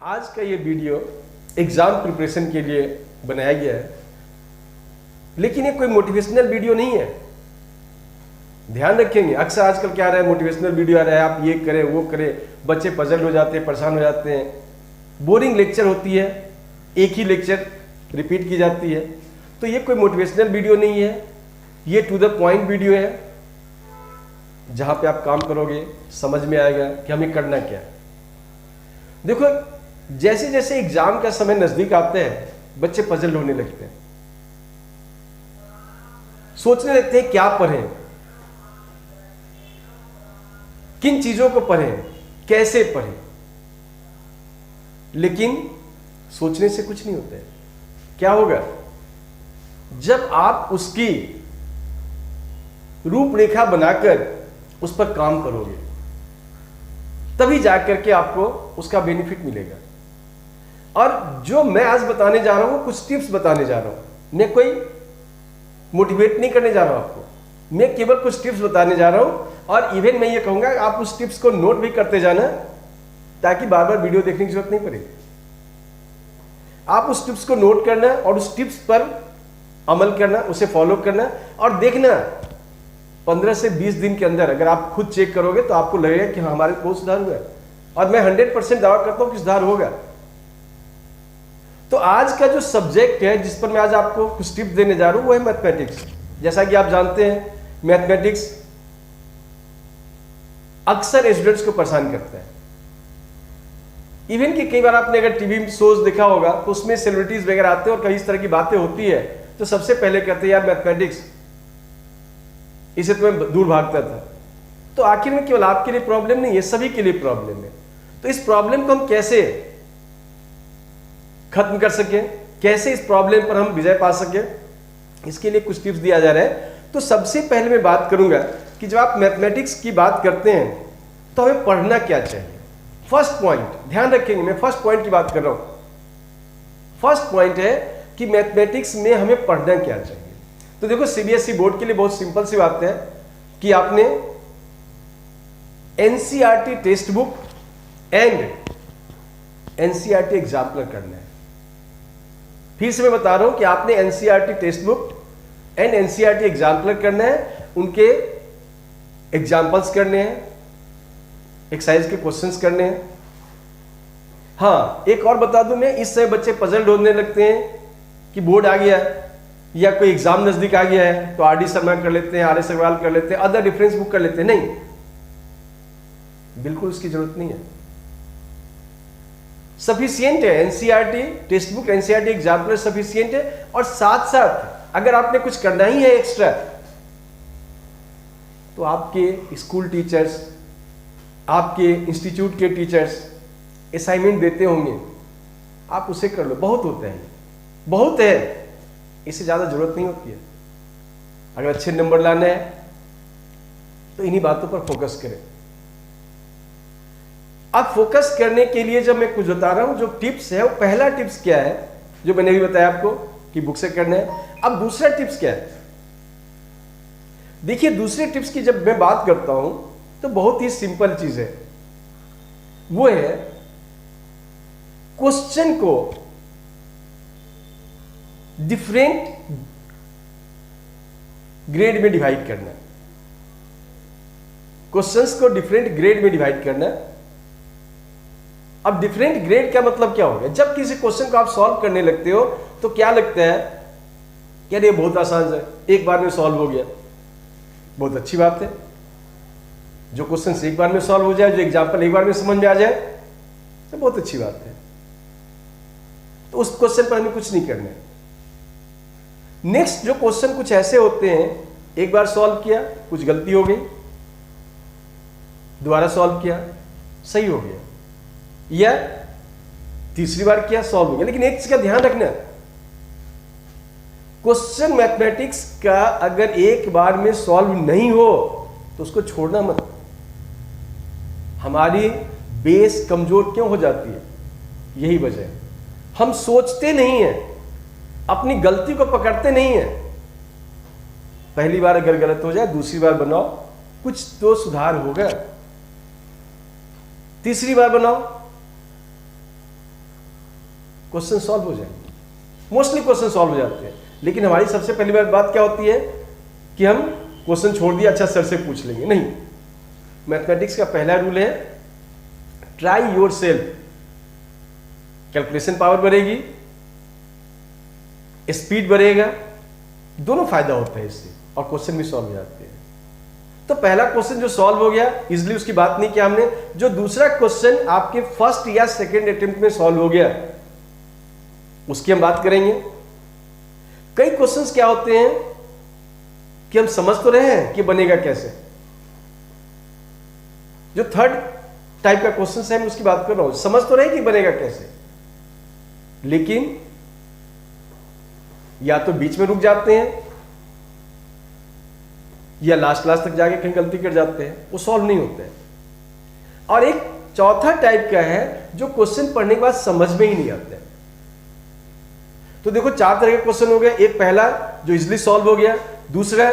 आज का ये वीडियो एग्जाम प्रिपरेशन के लिए बनाया गया है, लेकिन ये कोई मोटिवेशनल वीडियो नहीं है। ध्यान रखेंगे, अक्सर आजकल क्या आ रहा है, मोटिवेशनल वीडियो आ रहा है, आप ये करें वो करें, बच्चे पजल हो जाते हैं, परेशान हो जाते हैं, बोरिंग लेक्चर होती है, एक ही लेक्चर रिपीट की जाती है। तो ये कोई मोटिवेशनल वीडियो नहीं है, ये टू द पॉइंट वीडियो है, जहां पे आप काम करोगे समझ में आएगा कि हमें करना क्या है। देखो, जैसे जैसे एग्जाम का समय नजदीक आते हैं, बच्चे पजल होने लगते हैं, सोचने लगते हैं क्या पढ़ें, किन चीजों को पढ़ें, कैसे पढ़ें। लेकिन सोचने से कुछ नहीं होता है। क्या होगा, जब आप उसकी रूपरेखा बनाकर उस पर काम करोगे, तभी जाकर के आपको उसका बेनिफिट मिलेगा। और जो मैं आज बताने जा रहा हूं, कुछ टिप्स बताने जा रहा हूं, मैं कोई मोटिवेट नहीं करने जा रहा हूं आपको, मैं केवल कुछ टिप्स बताने जा रहा हूं। और इवन मैं ये कहूंगा आप उस टिप्स को नोट भी करते जाना, ताकि बार बार वीडियो देखने की जरूरत नहीं पड़ेगी। आप उस टिप्स को नोट करना और उस टिप्स पर अमल करना, उसे फॉलो करना, और देखना 15 से 20 दिन के अंदर अगर आप खुद चेक करोगे तो आपको लगेगा कि हाँ, हमारे बहुत सुधार हुआ है। और मैं 100% दावा करता हूं कि सुधार होगा। तो आज का जो सब्जेक्ट है, जिस पर मैं आज आपको कुछ टिप्स देने जा रहा हूं, वो है मैथमेटिक्स। जैसा कि आप जानते हैं, मैथमेटिक्स अक्सर स्टूडेंट्स को परेशान करता है। इवन कि कई बार आपने अगर टीवी शोज देखा होगा, तो उसमें सेलिब्रिटीज वगैरह आते हैं और कई इस तरह की बातें होती है, तो सबसे पहले कहते हैं यार मैथमेटिक्स, इसे तो मैं दूर भागता था। तो आखिर में केवल आपके लिए प्रॉब्लम नहीं है, सभी के लिए प्रॉब्लम है। तो इस प्रॉब्लम को हम कैसे खत्म कर सके, कैसे इस प्रॉब्लम पर हम विजय पा सके, इसके लिए कुछ टिप्स दिया जा रहा है। तो सबसे पहले मैं बात करूंगा कि जब आप मैथमेटिक्स की बात करते हैं तो हमें पढ़ना क्या चाहिए। फर्स्ट पॉइंट ध्यान रखेंगे, मैं फर्स्ट पॉइंट की बात कर रहा हूं। फर्स्ट पॉइंट है कि मैथमेटिक्स में हमें पढ़ना क्या चाहिए। तो देखो, सीबीएसई बोर्ड के लिए बहुत सिंपल सी बात है कि आपने NCERT text book and NCERT exemplar करना है। फिर से मैं बता रहा हूं कि आपने NCERT text book and NCERT exemplar करना है, उनके एग्जाम्पल्स करने हैं, एक्सरसाइज के क्वेश्चंस करने हैं। हाँ, एक और बता दूं मैं, इस समय बच्चे पजल ढूंढने लगते हैं कि बोर्ड आ गया है या कोई एग्जाम नजदीक आ गया है, तो आर डी शर्मा कर लेते हैं, आर एस अग्रवाल कर लेते हैं, अदर रेफरेंस बुक कर लेते हैं। नहीं, बिल्कुल उसकी जरूरत नहीं है। सफिशिएंट है NCERT text book, NCERT exemplar sufficient है। और साथ साथ अगर आपने कुछ करना ही है एक्स्ट्रा, तो आपके स्कूल टीचर्स, आपके इंस्टीट्यूट के टीचर्स असाइनमेंट देते होंगे, आप उसे कर लो। बहुत होता है, बहुत है, इससे ज्यादा जरूरत नहीं होती है। अगर अच्छे नंबर लाना है तो इन्हीं बातों पर फोकस करें। अब फोकस करने के लिए जब मैं कुछ बता रहा हूं, जो टिप्स है, वो पहला टिप्स क्या है जो मैंने भी बताया आपको कि बुक से करना है। अब दूसरा टिप्स क्या है, देखिए दूसरे टिप्स की जब मैं बात करता हूं तो बहुत ही सिंपल चीज है, वो है क्वेश्चन को डिफरेंट ग्रेड में डिवाइड करना। क्वेश्चंस को डिफरेंट ग्रेड में डिवाइड करना। अब डिफरेंट ग्रेड का मतलब क्या हो गया, जब किसी क्वेश्चन को आप सॉल्व करने लगते हो तो क्या लगता है, यार ये बहुत आसान है, एक बार में सॉल्व हो गया, बहुत अच्छी बात है। जो क्वेश्चन एक बार में सॉल्व हो जाए, जो एग्जाम्पल एक बार में समझ में आ जाए, तो बहुत अच्छी बात है। तो उस क्वेश्चन पर हमें कुछ नहीं करना है। नेक्स्ट जो क्वेश्चन कुछ ऐसे होते हैं, एक बार सॉल्व किया, कुछ गलती हो गई, दोबारा सॉल्व किया, सही हो गया, या तीसरी बार किया, सॉल्व हो गया। लेकिन एक चीज का ध्यान रखना, क्वेश्चन मैथमेटिक्स का अगर एक बार में सॉल्व नहीं हो तो उसको छोड़ना मत। हमारी बेस कमजोर क्यों हो जाती है, यही वजह है। हम सोचते नहीं हैं, अपनी गलती को पकड़ते नहीं हैं। पहली बार अगर गलत हो जाए, दूसरी बार बनाओ, कुछ तो सुधार होगा। तीसरी बार बनाओ, क्वेश्चन सॉल्व हो जाएंगे, मोस्टली क्वेश्चन सॉल्व हो जाते हैं। लेकिन हमारी सबसे पहली बात क्या होती है कि हम क्वेश्चन छोड़ दिया, अच्छा सर से पूछ लेंगे। नहीं, मैथमेटिक्स का पहला रूल है try your self. Calculation power बढ़ेगी, स्पीड बढ़ेगा, दोनों फायदा होता है इससे, और क्वेश्चन भी सॉल्व हो जाते हैं। तो पहला क्वेश्चन जो सॉल्व हो गया, इजली उसकी बात नहीं किया हमने। जो दूसरा क्वेश्चन आपके फर्स्ट या सेकंड अटेम्प्ट में सॉल्व हो गया, उसकी हम बात करेंगे। कई क्वेश्चंस क्या होते हैं कि हम समझ तो रहे हैं कि बनेगा कैसे। जो थर्ड टाइप का क्वेश्चन है मैं उसकी बात कर रहा हूं, समझ तो रहे कि बनेगा कैसे, लेकिन या तो बीच में रुक जाते हैं या लास्ट क्लास तक जाके कहीं गलती कर जाते हैं, वो सॉल्व नहीं होते हैं। और एक चौथा टाइप का है जो क्वेश्चन पढ़ने के बाद समझ में ही नहीं आते हैं। तो देखो 4 तरह के क्वेश्चन हो गए। एक पहला जो इजिली सॉल्व हो गया, दूसरा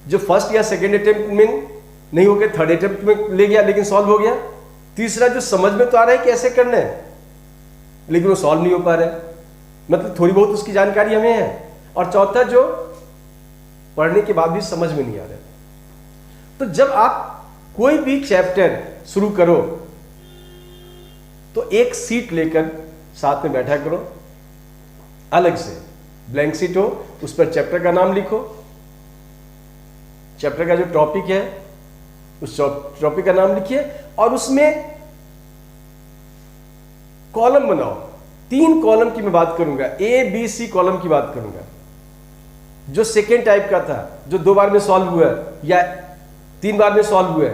जो फर्स्ट या सेकंड अटेम्प्ट में नहीं हो गया, थर्ड अटेम्प्ट में ले गया लेकिन सॉल्व हो गया, तीसरा जो समझ में तो आ रहा है कि ऐसे करना है लेकिन वो सॉल्व नहीं हो पा रहा है, मतलब थोड़ी बहुत उसकी जानकारी हमें है, और चौथा जो पढ़ने के बाद भी समझ में नहीं आ रहा है। तो जब आप कोई भी चैप्टर शुरू करो तो एक सीट लेकर साथ में बैठा करो, अलग से ब्लैंक सीट हो, उस पर चैप्टर का नाम लिखो, चैप्टर का जो टॉपिक है उस टॉपिक का नाम लिखिए, और उसमें कॉलम बनाओ। 3 कॉलम की मैं बात करूंगा, ABC कॉलम की बात करूंगा। जो सेकेंड टाइप का था, जो 2 बार में सॉल्व हुआ या 3 बार में सॉल्व हुआ।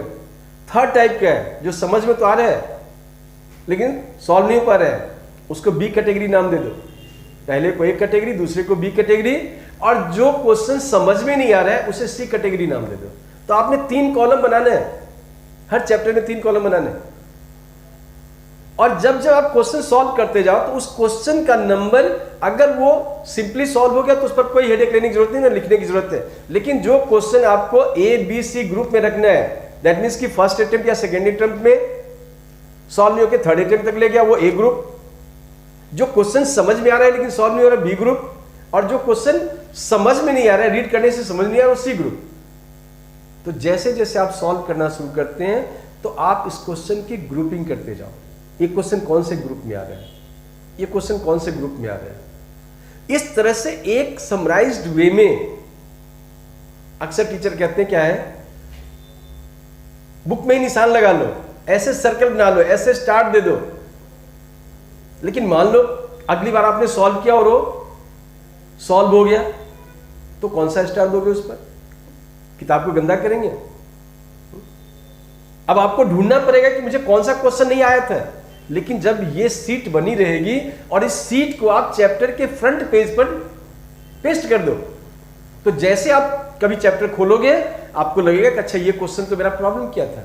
थर्ड टाइप का है जो समझ में तो आ रहा है लेकिन सॉल्व नहीं हो पा रहा है, उसको B कैटेगरी नाम दे दो। पहले को एक कैटेगरी, दूसरे को B कैटेगरी, और जो क्वेश्चन समझ में नहीं आ रहा है उसे C कैटेगरी नाम दे दो। तो आपने 3 कॉलम बनाने हैं, हर चैप्टर में 3 कॉलम बनाने हैं। और जब जब आप क्वेश्चन सॉल्व करते जाओ तो उस क्वेश्चन का नंबर, अगर वो सिंपली सॉल्व हो गया तो उस पर कोई हेडेक लेने की जरूरत नहीं, ना लिखने की जरूरत है। लेकिन जो क्वेश्चन आपको ABC ग्रुप में रखना है, दैट मीन्स कि फर्स्ट अटेम्प्ट या सेकेंड अटेम्प्ट में सॉल्व नहीं होकर थर्ड अटेम्प्ट तक ले गया, वो A ग्रुप। जो क्वेश्चन समझ में आ रहा है लेकिन सॉल्व नहीं हो रहा, B ग्रुप। और जो क्वेश्चन समझ में नहीं आ रहा है, रीड करने से समझ नहीं आ रहा, वो C ग्रुप। तो जैसे जैसे आप सॉल्व करना शुरू करते हैं तो आप इस क्वेश्चन की ग्रुपिंग करते जाओ। ये क्वेश्चन कौन से ग्रुप में आ रहा है, ये क्वेश्चन कौन से ग्रुप में आ रहा है। इस तरह से एक समराइज्ड वे में, अक्सर टीचर कहते हैं क्या है, बुक में ही निशान लगा लो, ऐसे सर्कल बना लो, ऐसे स्टार्ट दे दो। लेकिन मान लो अगली बार आपने सॉल्व किया और वो सॉल्व हो गया, तो कौन सा स्टार दोगे उस पर? किताब को गंदा करेंगे? अब आपको ढूंढना पड़ेगा कि मुझे कौन सा क्वेश्चन नहीं आया था। लेकिन जब ये सीट बनी रहेगी और इस सीट को आप चैप्टर के फ्रंट पेज पर पेस्ट कर दो, तो जैसे आप कभी चैप्टर खोलोगे आपको लगेगा कि अच्छा ये क्वेश्चन तो मेरा प्रॉब्लम क्या था,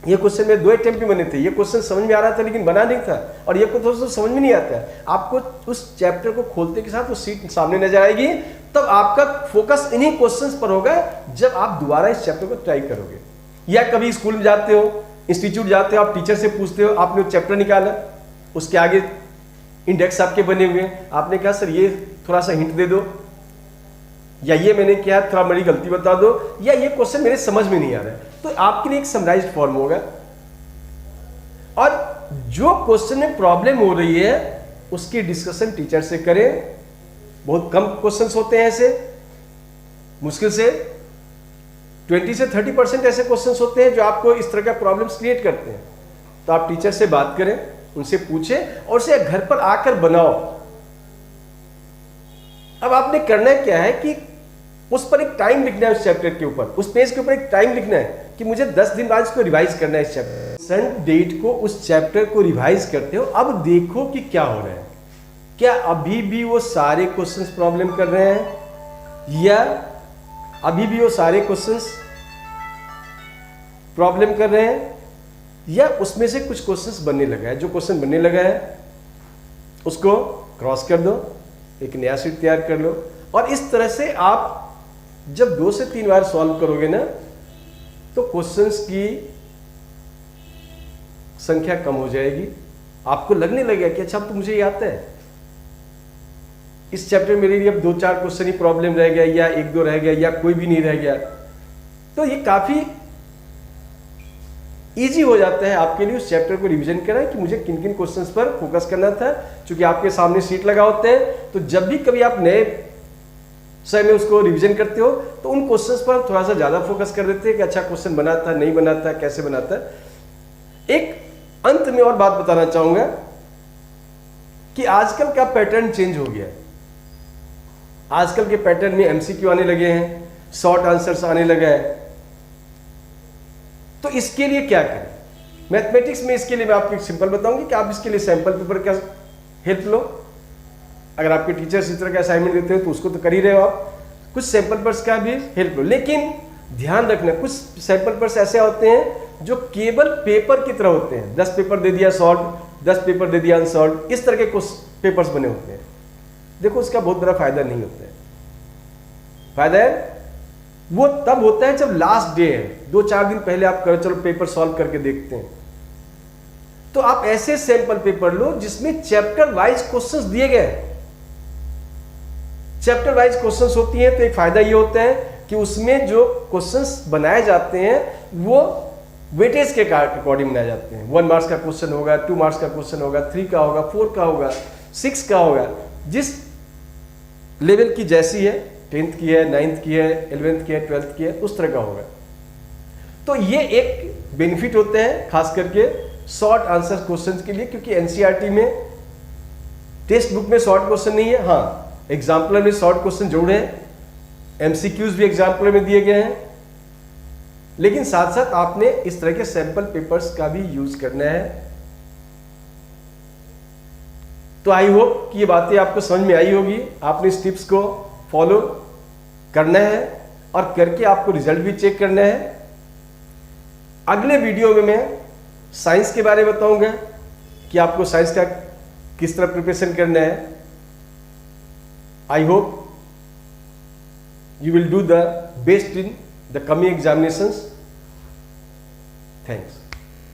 ये क्वेश्चन मेरे 2 अटेम्प्ट में बने थे, ये क्वेश्चन समझ में आ रहा था लेकिन बना नहीं था, और ये क्वेश्चन तो समझ में नहीं आता है। आपको उस चैप्टर को खोलते के साथ वो सीट सामने नजर आएगी, तब आपका फोकस इन्हीं क्वेश्चंस पर होगा जब आप दोबारा इस चैप्टर को ट्राई करोगे। या कभी स्कूल में जाते हो, इंस्टीट्यूट जाते हो, आप टीचर से पूछते हो, आपने वो चैप्टर निकाला, उसके आगे इंडेक्स आपके बने हुए हैं, आपने कहा सर ये थोड़ा सा हिंट दे दो, या ये मैंने किया थोड़ा बड़ी गलती बता दो, या ये क्वेश्चन मेरे समझ में नहीं आ रहा है, तो आपके लिए एक समराइज्ड फॉर्म होगा। और जो क्वेश्चन में प्रॉब्लम हो रही है उसकी डिस्कशन टीचर से करें। बहुत कम क्वेश्चंस होते हैं ऐसे, मुश्किल से 20 से 30% ऐसे क्वेश्चंस होते हैं जो आपको इस तरह का प्रॉब्लम्स क्रिएट करते हैं। तो आप टीचर से बात करें, उनसे पूछें और उसे घर पर आकर बनाओ। अब आपने करना क्या है कि उस पर एक टाइम लिखना है, उस चैप्टर के ऊपर, उस पेज के ऊपर एक टाइम लिखना है कि मुझे 10 दिन बाद इसको रिवाइज करना है। इस चैप्टर सेंट डेट को उस चैप्टर को रिवाइज करते हो। अब देखो कि क्या हो रहा है, क्या अभी भी वो सारे क्वेश्चंस प्रॉब्लम कर रहे हैं, या अभी भी वो सारे क्वेश्चंस प्रॉब्लम कर रहे हैं, या उसमें से कुछ क्वेश्चंस बनने लगा है। जो क्वेश्चन बनने लगा है उसको क्रॉस कर दो, एक नया शीट तैयार कर लो। और इस तरह से आप जब 2 से 3 बार सॉल्व करोगे ना, तो क्वेश्चंस की संख्या कम हो जाएगी, आपको लगने लगेगा कि अच्छा अब तो मुझे ये आता है, इस चैप्टर में मेरे लिए अब 2-4 क्वेश्चन ही प्रॉब्लम रह गया, या 1-2 रह गया, या कोई भी नहीं रह गया, तो ये काफी इजी हो जाता है आपके लिए उस चैप्टर को रिवीजन करना कि मुझे किन किन क्वेश्चंस पर फोकस करना था। क्योंकि आपके सामने शीट लगा होते हैं, तो जब भी कभी आप नए समय में उसको रिवीजन करते हो तो उन क्वेश्चंस पर थोड़ा सा ज्यादा फोकस कर देते हैं कि अच्छा क्वेश्चन बना था, नहीं बना था, कैसे बना था। एक अंत में और बात बताना चाहूंगा कि आजकल का पैटर्न चेंज हो गया है। आजकल के पैटर्न में एमसीक्यू आने लगे हैं, शॉर्ट आंसर्स आने लगा है। तो इसके लिए क्या करें? मैथमेटिक्स में इसके लिए मैं आपको सिंपल बताऊंगी कि आप इसके लिए सैंपल पेपर का हेल्प लो। अगर आपके टीचर्स इस तरह का असाइनमेंट देते हो तो उसको तो कर ही रहे हो आप, कुछ सैंपल पेपर्स का भी हेल्प लो। लेकिन ध्यान रखना, कुछ सैंपल पेपर्स ऐसे होते हैं जो केवल पेपर की तरह होते हैं। 10 पेपर दे दिया सॉल्व, 10 पेपर दे दिया अनसॉल्व, इस तरह के कुछ पेपर्स बने होते हैं। देखो उसका बहुत बड़ा फायदा नहीं होता है। फायदा है वो तब होता है जब लास्ट डे है, 2-4 दिन पहले आप करो चलो पेपर सॉल्व करके देखते हैं। तो आप ऐसे सैंपल पेपर लो जिसमें चैप्टर वाइज क्वेश्चंस दिए गए हैं। चैप्टर वाइज क्वेश्चंस होती हैं तो एक फायदा ये होता है कि उसमें जो क्वेश्चंस बनाए जाते हैं वो वेटेज के अकॉर्डिंग बनाए जाते हैं। 1 मार्क्स का क्वेश्चन होगा, 2 मार्क्स का क्वेश्चन होगा, 3 का होगा, 4 का होगा, 6 का होगा, जिस लेवल की जैसी है, 10th की है, 9th की है, 11th की है, 12th की है, उस तरह का होगा। तो ये एक बेनिफिट होते हैं खास करके शॉर्ट आंसर क्वेश्चंस के लिए, क्योंकि एनसीईआरटी में टेक्स्ट बुक में शॉर्ट क्वेश्चन नहीं है। हाँ, एग्जाम्पलर में शॉर्ट क्वेश्चन जोड़े हैं, एमसीक्यूज भी एग्जाम्पलर में दिए गए हैं, लेकिन साथ साथ आपने इस तरह के सैंपल पेपर्स का भी यूज करना है। तो आई होप कि ये बातें आपको समझ में आई होगी। आपने इस टिप्स को फॉलो करना है और करके आपको रिजल्ट भी चेक करना है। अगले वीडियो में मैं साइंस के बारे में बताऊंगा कि आपको साइंस का किस तरह प्रिपरेशन करना है। I hope you will do the best in the coming examinations. Thanks.